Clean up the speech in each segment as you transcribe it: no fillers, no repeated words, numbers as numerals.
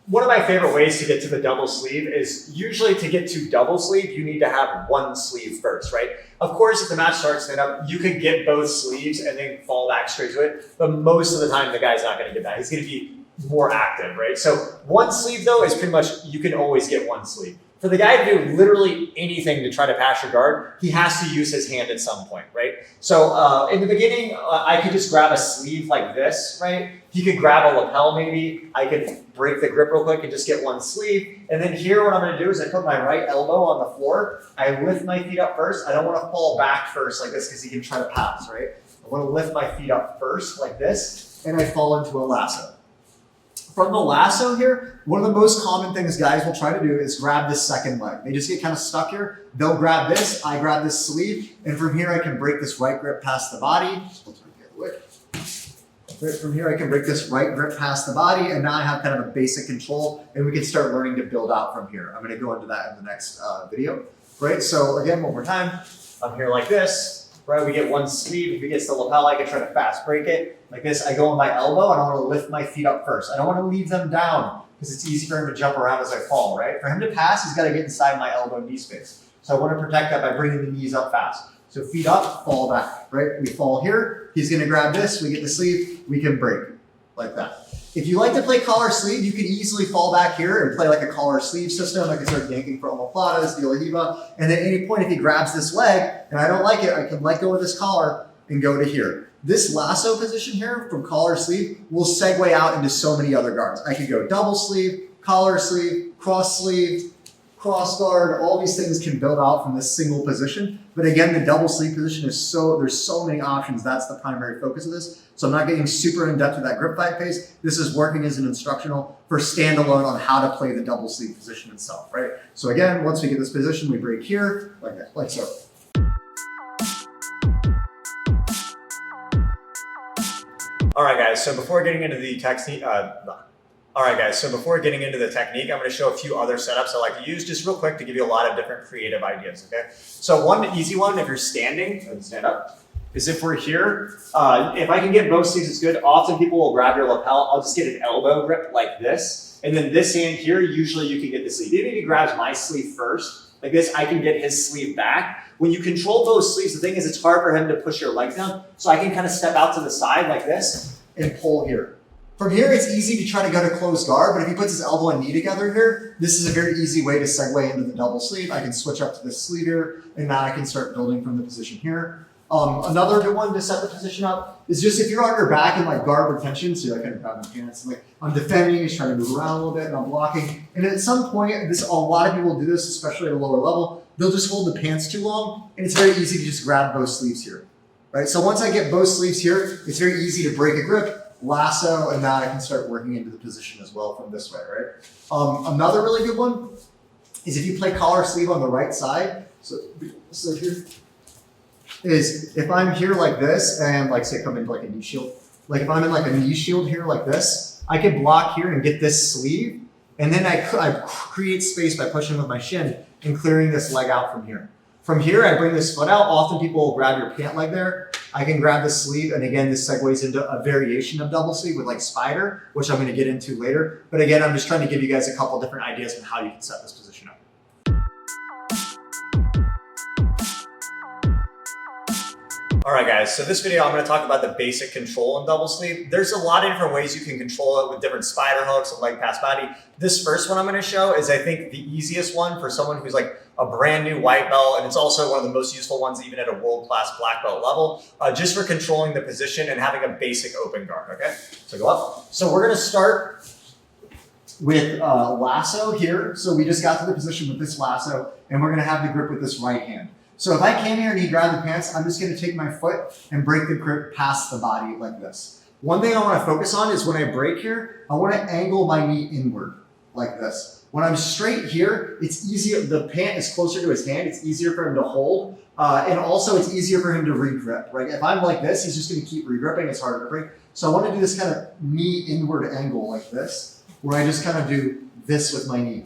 One of my favorite ways to get to the double sleeve is usually to get to double sleeve, you need to have one sleeve first, right? Of course, if the match starts stand up, you could get both sleeves and then fall back straight to it. But most of the time, the guy's not going to get that. He's going to be more active, right? So one sleeve though is pretty much, you can always get one sleeve. For the guy to do literally anything to try to pass your guard, he has to use his hand at some point, right? So in the beginning, I could just grab a sleeve like this, right? He could grab a lapel maybe. I could break the grip real quick and just get one sleeve. And then here, what I'm gonna do is I put my right elbow on the floor. I lift my feet up first. I don't wanna fall back first like this because he can try to pass, right? I wanna lift my feet up first like this, and I fall into a lasso. From the lasso here, one of the most common things guys will try to do is grab this second leg. They just get kind of stuck here. They'll grab this, I grab this sleeve, and from here I can break this right grip past the body. From here I can break this right grip past the body, and now I have kind of a basic control, and we can start learning to build out from here. I'm gonna go into that in the next video, right? So again, one more time, I'm here like this. Right, we get one sleeve. If he gets the lapel, I can try to fast break it. Like this, I go on my elbow and I want to lift my feet up first. I don't want to leave them down because it's easy for him to jump around as I fall, right? For him to pass, he's got to get inside my elbow knee space. So I want to protect that by bringing the knees up fast. So feet up, fall back, right? We fall here. He's going to grab this. We get the sleeve. We can break like that. If you like to play collar sleeve, you can easily fall back here and play like a collar sleeve system. I can start yanking for omoplatas, de la hiva, and at any point if he grabs this leg and I don't like it, I can let go of this collar and go to here. This lasso position here from collar sleeve will segue out into so many other guards. I could go double sleeve, collar sleeve, cross guard, all these things can build out from this single position. But again, the double sleeve position is there's so many options. That's the primary focus of this. So I'm not getting super in depth with that grip fight phase. This is working as an instructional for standalone on how to play the double sleeve position itself, right? So again, once we get this position, we break here, like that, like so. All right, guys, so before getting into the technique, I'm going to show a few other setups I like to use just real quick to give you a lot of different creative ideas, okay? So one easy one, if you're standing, stand up, is if we're here, if I can get both sleeves, it's good. Often people will grab your lapel. I'll just get an elbow grip like this. And then this hand here, usually you can get the sleeve. Even if he grabs my sleeve first, like this, I can get his sleeve back. When you control those sleeves, the thing is it's hard for him to push your legs down. So I can kind of step out to the side like this and pull here. From here, it's easy to try to go to closed guard, but if he puts his elbow and knee together here, this is a very easy way to segue into the double sleeve. I can switch up to this sleeve here, and now I can start building from the position here. Another good one to set the position up is just if you're on your back in like guard retention, so you're like kind of grabbing my pants, like I'm defending, he's trying to move around a little bit, and I'm blocking. And at some point, a lot of people do this, especially at a lower level, they'll just hold the pants too long, and it's very easy to just grab both sleeves here, right? So once I get both sleeves here, it's very easy to break a grip, lasso, and now I can start working into the position as well from this way, right? Another really good one is if you play collar sleeve on the right side, so here, is if I'm here like this and like say come into like a knee shield, like if I'm in like a knee shield here like this, I can block here and get this sleeve, and then I create space by pushing with my shin and clearing this leg out from here. From here, I bring this foot out. Often people will grab your pant leg there. I can grab the sleeve, and again, this segues into a variation of double sleeve with like spider, which I'm going to get into later. But again, I'm just trying to give you guys a couple different ideas on how you can set this position up. All right, guys, so this video, I'm going to talk about the basic control in double sleeve. There's a lot of different ways you can control it with different spider hooks and leg pass body. This first one I'm going to show is, I think, the easiest one for someone who's like a brand new white belt, and it's also one of the most useful ones even at a world-class black belt level, just for controlling the position and having a basic open guard, okay? So go up. So we're going to start with lasso here. So we just got to the position with this lasso, and we're going to have the grip with this right hand. So if I came here and he grabbed the pants, I'm just going to take my foot and break the grip past the body like this. One thing I want to focus on is when I break here, I want to angle my knee inward like this. When I'm straight here, it's easier. The pant is closer to his hand. It's easier for him to hold. And also it's easier for him to re-grip, right? If I'm like this, he's just going to keep re-gripping. It's harder to break. So I want to do this kind of knee inward angle like this, where I just kind of do this with my knee.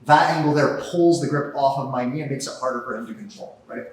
That angle there pulls the grip off of my knee and makes it harder for him to control, right?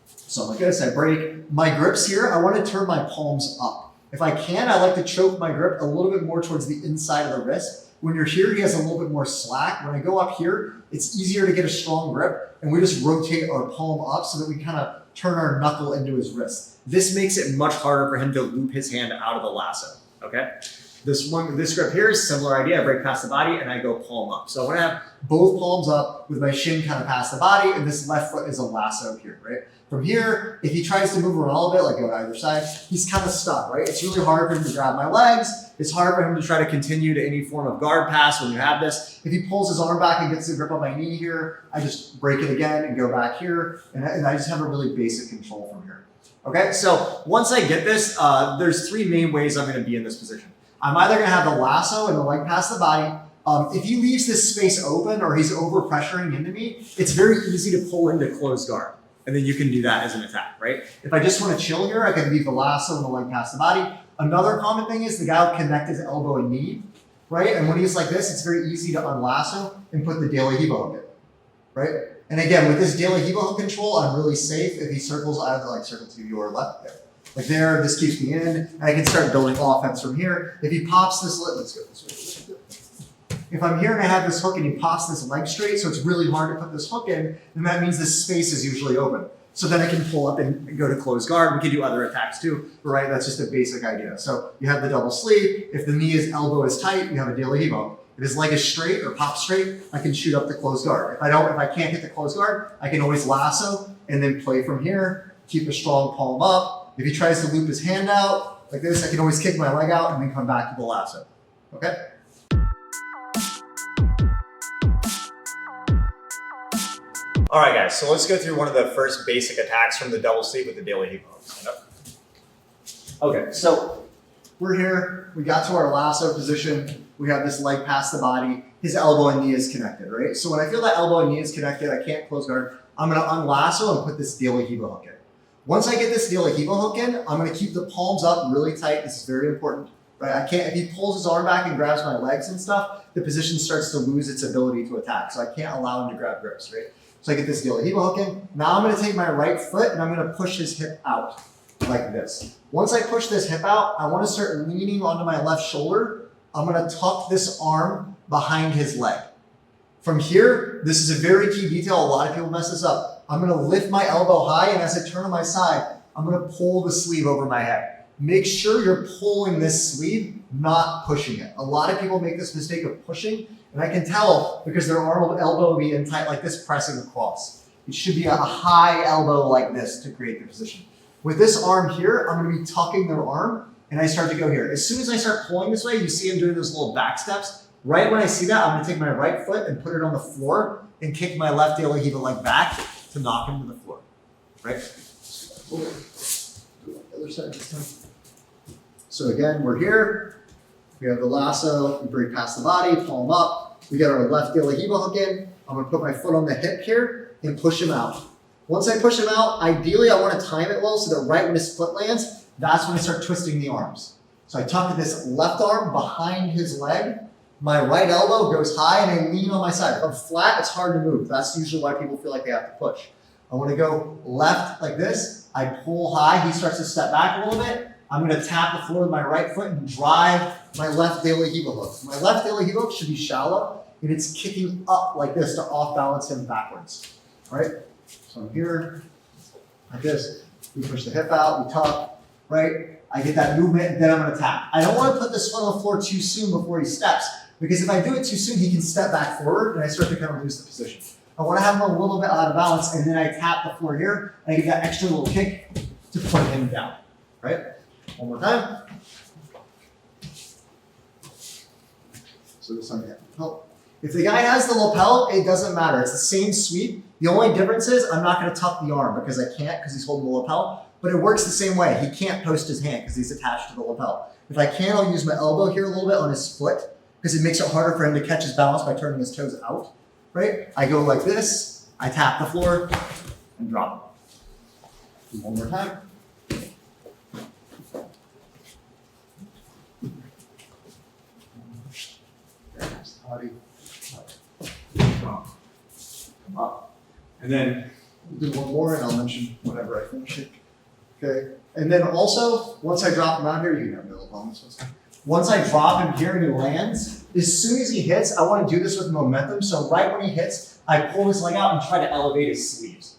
So like this, I break. My grips here, I want to turn my palms up If I can, I like to choke my grip a little bit more towards the inside of the wrist. When you're here, he has a little bit more slack. When I go up here, it's easier to get a strong grip, and we just rotate our palm up so that we kind of turn our knuckle into his wrist. This makes it much harder for him to loop his hand out of the lasso, okay? This grip here is similar idea. I break past the body and I go palm up. So I want to have both palms up with my shin kind of past the body, and this left foot is a lasso here, right? From here, if he tries to move around a little bit, like go to either side, he's kind of stuck, right? It's really hard for him to grab my legs. It's hard for him to try to continue to any form of guard pass when you have this. If he pulls his arm back and gets the grip on my knee here, I just break it again and go back here, and I just have a really basic control from here. Okay, so once I get this, there's three main ways I'm going to be in this position. I'm either going to have the lasso and the leg past the body. If he leaves this space open or he's over pressuring into me, it's very easy to pull into closed guard. And then you can do that as an attack, right? If I just want to chill here, I can leave the lasso and the leg past the body. Another common thing is the guy will connect his elbow and knee, right? And when he's like this, it's very easy to unlasso and put the De La Hiva hook in, right? And again, with this De La Hiva hook control, I'm really safe if he circles either like circle to your left there. Like there, this keeps me in, and I can start building offense from here. If he pops this, let's go this way. If I'm here and I have this hook and he pops this leg straight, so it's really hard to put this hook in, then that means this space is usually open. So then I can pull up and go to close guard. We can do other attacks too, right? That's just a basic idea. So you have the double sleeve. If the elbow is tight, you have a De La Hiva. If his leg is straight or pop straight, I can shoot up the closed guard. If I can't hit the closed guard, I can always lasso and then play from here, keep a strong palm up. If he tries to loop his hand out like this, I can always kick my leg out and then come back to the lasso, okay? All right, guys, so let's go through one of the first basic attacks from the double sleeve with the De La Hiva. Stand up. Okay, so we're here. We got to our lasso position. We have this leg past the body. His elbow and knee is connected, right? So when I feel that elbow and knee is connected, I can't close guard. I'm going to unlasso and put this De La Hiva hook in. Once I get this De La Hiva hook in, I'm going to keep the palms up really tight. This is very important, right? I can't, if he pulls his arm back and grabs my legs and stuff, the position starts to lose its ability to attack. So I can't allow him to grab grips, right? So I get this De La Hiva hook in. Now I'm going to take my right foot and I'm going to push his hip out like this. Once I push this hip out, I want to start leaning onto my left shoulder. I'm going to tuck this arm behind his leg. From here, this is a very key detail. A lot of people mess this up. I'm going to lift my elbow high, and as I turn on my side, I'm going to pull the sleeve over my head. Make sure you're pulling this sleeve, not pushing it. A lot of people make this mistake of pushing, and I can tell because their elbow will be in tight like this, pressing across. It should be a high elbow like this to create the position. With this arm here, I'm going to be tucking their arm, and I start to go here. As soon as I start pulling this way, you see him doing those little back steps. Right when I see that, I'm going to take my right foot and put it on the floor and kick my left De La Hiva leg back to knock him to the floor, right? Do the other side this time. So again, we're here. We have the lasso. We break past the body, palm up. We got our left De La Hiva hook in. I'm going to put my foot on the hip here and push him out. Once I push him out, ideally I want to time it well so that right when his foot lands, that's when I start twisting the arms. So I tuck this left arm behind his leg. My right elbow goes high and I lean on my side. If I'm flat, it's hard to move. That's usually why people feel like they have to push. I want to go left like this. I pull high. He starts to step back a little bit. I'm going to tap the floor with my right foot and drive my left De La Hiva hook. My left De La Hiva hook should be shallow, and it's kicking up like this to off balance him backwards. All right? So I'm here like this. We push the hip out. We tuck, right? I get that movement, and then I'm going to tap. I don't want to put this foot on the floor too soon before he steps, because if I do it too soon, he can step back forward, and I start to kind of lose the position. I want to have him a little bit out of balance, and then I tap the floor here, and I get that extra little kick to put him down, right? One more time. So this time, lapel. If the guy has the lapel, it doesn't matter. It's the same sweep. The only difference is I'm not going to tuck the arm because I can't because he's holding the lapel, but it works the same way. He can't post his hand because he's attached to the lapel. If I can, I'll use my elbow here a little bit on his foot because it makes it harder for him to catch his balance by turning his toes out, right? I go like this, I tap the floor, and drop. One more time. Body, drop, come up. And then we'll do one more and I'll mention whenever I finish it. Okay, And then also, once I drop him out here, you can have no problems. Once I drop him here and he lands, as soon as he hits, I want to do this with momentum. So right when he hits, I pull his leg out and try to elevate his sleeves,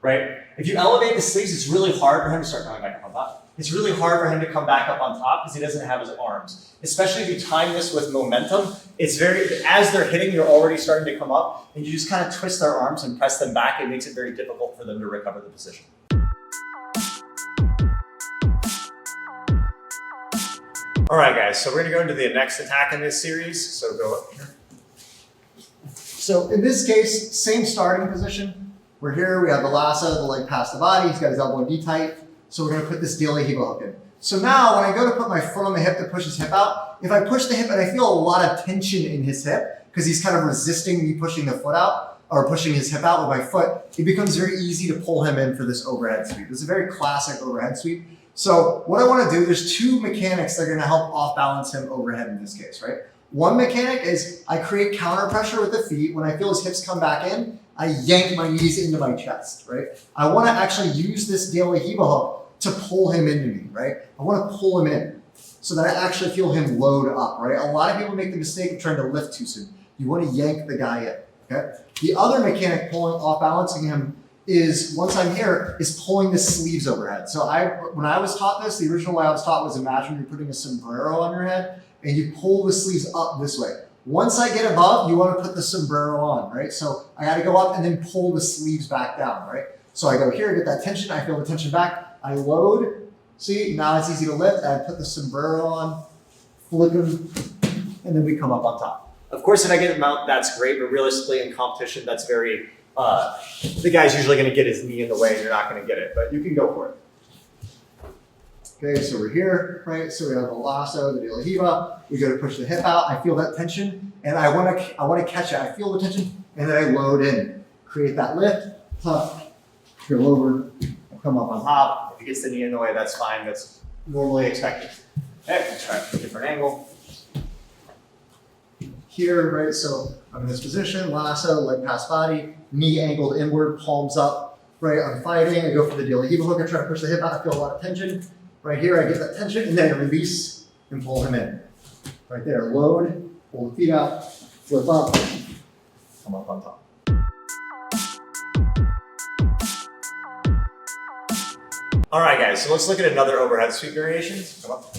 right? If you elevate the sleeves, it's really hard for him to start coming back up on top. It's really hard for him to come back up on top because he doesn't have his arms. Especially if you time this with momentum, it's as they're hitting, you're already starting to come up, and you just kind of twist their arms and press them back. It makes it very difficult for them to recover the position. All right, guys, so we're gonna go into the next attack in this series. So go up here. So in this case, same starting position. We're here, we have the lasso, the leg past the body, he's got his elbow knee tight. So we're gonna put this daily heel hook in. So now when I go to put my foot on the hip to push his hip out, if I push the hip and I feel a lot of tension in his hip, because he's kind of resisting me pushing the foot out, or pushing his hip out with my foot, it becomes very easy to pull him in for this overhead sweep. This is a very classic overhead sweep. So what I want to do, there's two mechanics that are going to help off balance him overhead in this case, right? One mechanic is I create counter pressure with the feet. When I feel his hips come back in, I yank my knees into my chest, right? I want to actually use this daily heel hook to pull him into me, right? I want to pull him in so that I actually feel him load up, right? A lot of people make the mistake of trying to lift too soon. You want to yank the guy in, okay? The other mechanic pulling off balancing him is, once I'm here, is pulling the sleeves overhead. So when I was taught this, the original way I was taught was imagine you're putting a sombrero on your head and you pull the sleeves up this way. Once I get above, you want to put the sombrero on, right? So I got to go up and then pull the sleeves back down, right? So I go here, get that tension, I feel the tension back, I load, see, now it's easy to lift, I put the sombrero on, flip him, and then we come up on top. Of course, if I get him out, that's great, but realistically in competition, that's very, the guy's usually going to get his knee in the way and you're not going to get it, but you can go for it. Okay, so we're here, right? So we have the lasso, the de la hiva. We go to push the hip out. I feel that tension, and I want to catch it. I feel the tension, and then I load in, create that lift, tuck, go over, come up on top. If he gets the knee in the way, that's fine. That's normally expected. Okay, let's try a different angle. Here, right? So I'm in this position, lasso, leg past body, knee angled inward, palms up, right? I'm fighting. I go for the de la hiva hook. I try to push the hip out. I feel a lot of tension. Right here, I get that tension, and then I release and pull him in. Right there, load, pull the feet out, flip up, come up on top. All right, guys, so let's look at another overhead sweep variation. Come up.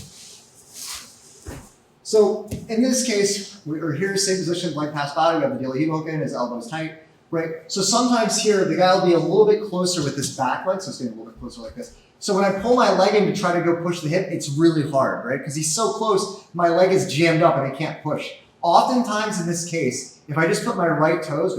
So in this case, we're here, same position, leg past body, we have the de la hiva hook in, his elbow's tight, right? So sometimes here, the guy will be a little bit closer with this back leg, so stay a little bit closer like this. So when I pull my leg in to try to go push the hip, it's really hard, right? Because he's so close, my leg is jammed up and I can't push. Oftentimes in this case, if I just put my right toes,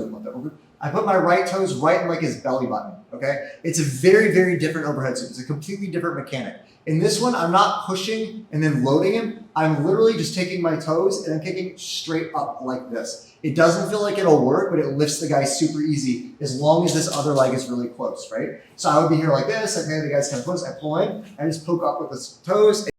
I put my right toes right in like his belly button, okay? It's a very, very different overhead sweep. It's a completely different mechanic. In this one, I'm not pushing and then loading him. I'm literally just taking my toes and I'm kicking straight up like this. It doesn't feel like it'll work, but it lifts the guy super easy as long as this other leg is really close, right? So I would be here like this, okay, the guy's kind of close, I pull in, I just poke up with his toes.